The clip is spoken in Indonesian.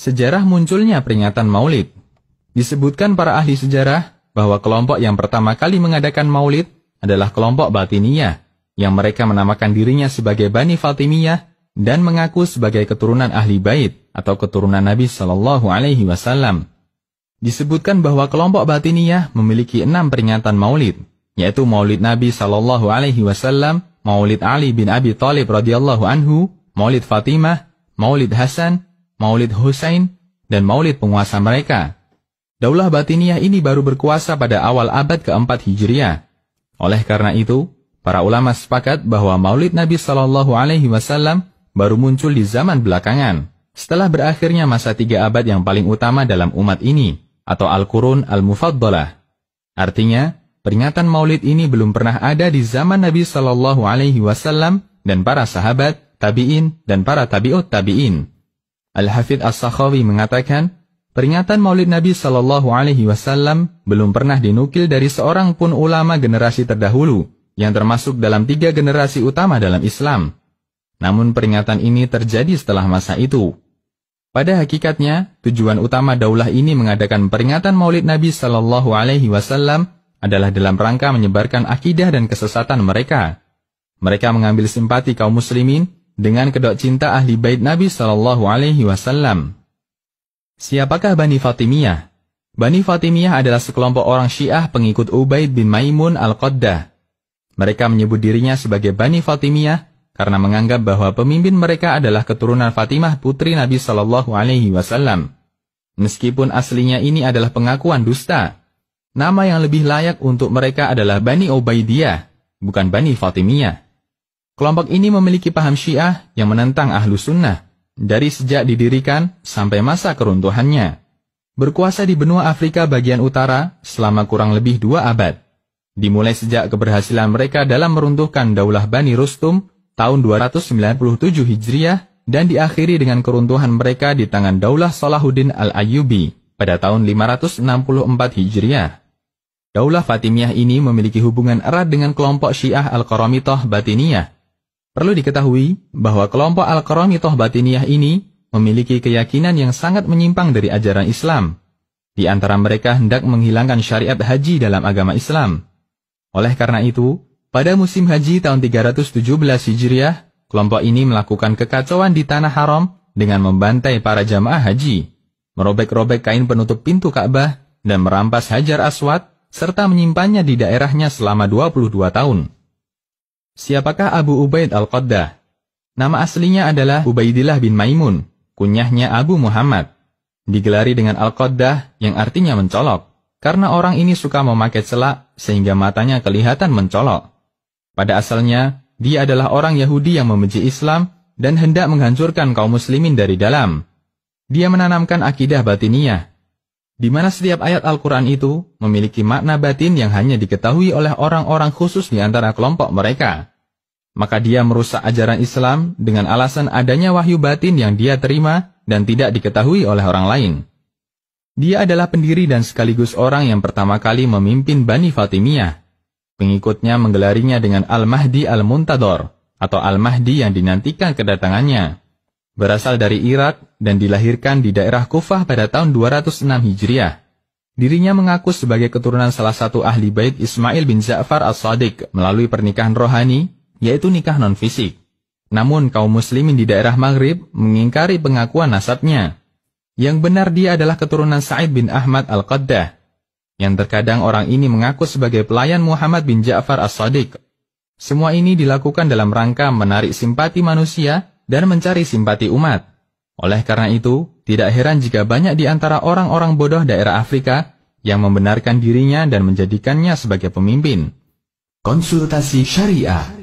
Sejarah munculnya peringatan Maulid. Disebutkan para ahli sejarah bahwa kelompok yang pertama kali mengadakan Maulid adalah kelompok Batiniyah, yang mereka menamakan dirinya sebagai Bani Fatimiyah dan mengaku sebagai keturunan Ahli Bait atau keturunan Nabi Shallallahu Alaihi Wasallam. Disebutkan bahwa kelompok Batiniyah memiliki 6 peringatan Maulid, yaitu Maulid Nabi Shallallahu Alaihi Wasallam, Maulid Ali bin Abi Thalib radhiyallahu anhu, Maulid Fatimah, Maulid Hasan, Maulid Husain, dan Maulid penguasa mereka. Daulah Batiniyah ini baru berkuasa pada awal abad keempat Hijriah. Oleh karena itu, para ulama sepakat bahwa Maulid Nabi Shallallahu Alaihi Wasallam baru muncul di zaman belakangan, setelah berakhirnya masa 3 abad yang paling utama dalam umat ini, atau Al-Qurun Al-Mufaddalah. Artinya, peringatan Maulid ini belum pernah ada di zaman Nabi Shallallahu Alaihi Wasallam dan para sahabat, tabi'in, dan para tabi'ut tabi'in. Al-Hafidz As-Sakhawi mengatakan, peringatan Maulid Nabi Shallallahu Alaihi Wasallam belum pernah dinukil dari seorang pun ulama generasi terdahulu, yang termasuk dalam 3 generasi utama dalam Islam. Namun peringatan ini terjadi setelah masa itu. Pada hakikatnya, tujuan utama daulah ini mengadakan peringatan Maulid Nabi Shallallahu Alaihi Wasallam adalah dalam rangka menyebarkan akidah dan kesesatan mereka. Mereka mengambil simpati kaum muslimin dengan kedok cinta ahli bait Nabi Shallallahu Alaihi Wasallam. Siapakah Bani Fatimiyah? Bani Fatimiyah adalah sekelompok orang Syiah pengikut Ubaid bin Maimun Al-Qaddah. Mereka menyebut dirinya sebagai Bani Fatimiyah karena menganggap bahwa pemimpin mereka adalah keturunan Fatimah putri Nabi Shallallahu Alaihi Wasallam. Meskipun aslinya ini adalah pengakuan dusta, nama yang lebih layak untuk mereka adalah Bani Ubaidiyah, bukan Bani Fatimiyah. Kelompok ini memiliki paham Syiah yang menentang Ahlu Sunnah dari sejak didirikan sampai masa keruntuhannya. Berkuasa di benua Afrika bagian utara selama kurang lebih 2 abad. Dimulai sejak keberhasilan mereka dalam meruntuhkan Daulah Bani Rustum tahun 297 Hijriah dan diakhiri dengan keruntuhan mereka di tangan Daulah Salahuddin Al-Ayyubi pada tahun 564 Hijriah. Daulah Fatimiyah ini memiliki hubungan erat dengan kelompok Syiah Al-Qaramithah Batiniyah. Perlu diketahui bahwa kelompok Al-Qaramithah Batiniyah ini memiliki keyakinan yang sangat menyimpang dari ajaran Islam. Di antara mereka hendak menghilangkan syariat haji dalam agama Islam. Oleh karena itu, pada musim haji tahun 317 Hijriah, kelompok ini melakukan kekacauan di Tanah Haram dengan membantai para jamaah haji, merobek-robek kain penutup pintu Ka'bah, dan merampas Hajar Aswad, serta menyimpannya di daerahnya selama 22 tahun. Siapakah Abu Ubaid Al-Qaddah? Nama aslinya adalah Ubaidillah bin Maimun, kunyahnya Abu Muhammad. Digelari dengan Al-Qaddah yang artinya mencolok, karena orang ini suka memakai celak sehingga matanya kelihatan mencolok. Pada asalnya, dia adalah orang Yahudi yang membenci Islam dan hendak menghancurkan kaum muslimin dari dalam. Dia menanamkan akidah Batiniyah, di mana setiap ayat Al-Quran itu memiliki makna batin yang hanya diketahui oleh orang-orang khusus di antara kelompok mereka. Maka dia merusak ajaran Islam dengan alasan adanya wahyu batin yang dia terima dan tidak diketahui oleh orang lain. Dia adalah pendiri dan sekaligus orang yang pertama kali memimpin Bani Fatimiyah. Pengikutnya menggelarinya dengan Al-Mahdi Al-Muntadhar atau Al-Mahdi yang dinantikan kedatangannya. Berasal dari Irak dan dilahirkan di daerah Kufah pada tahun 206 Hijriah. Dirinya mengaku sebagai keturunan salah satu ahli bait Ismail bin Ja'far As-Sadiq melalui pernikahan rohani, yaitu nikah non-fisik. Namun kaum muslimin di daerah Maghrib mengingkari pengakuan nasabnya. Yang benar dia adalah keturunan Sa'id bin Ahmad Al-Qaddah, yang terkadang orang ini mengaku sebagai pelayan Muhammad bin Ja'far As-Sadiq. Semua ini dilakukan dalam rangka menarik simpati manusia dan mencari simpati umat. Oleh karena itu, tidak heran jika banyak di antara orang-orang bodoh daerah Afrika yang membenarkan dirinya dan menjadikannya sebagai pemimpin. Konsultasi Syariah.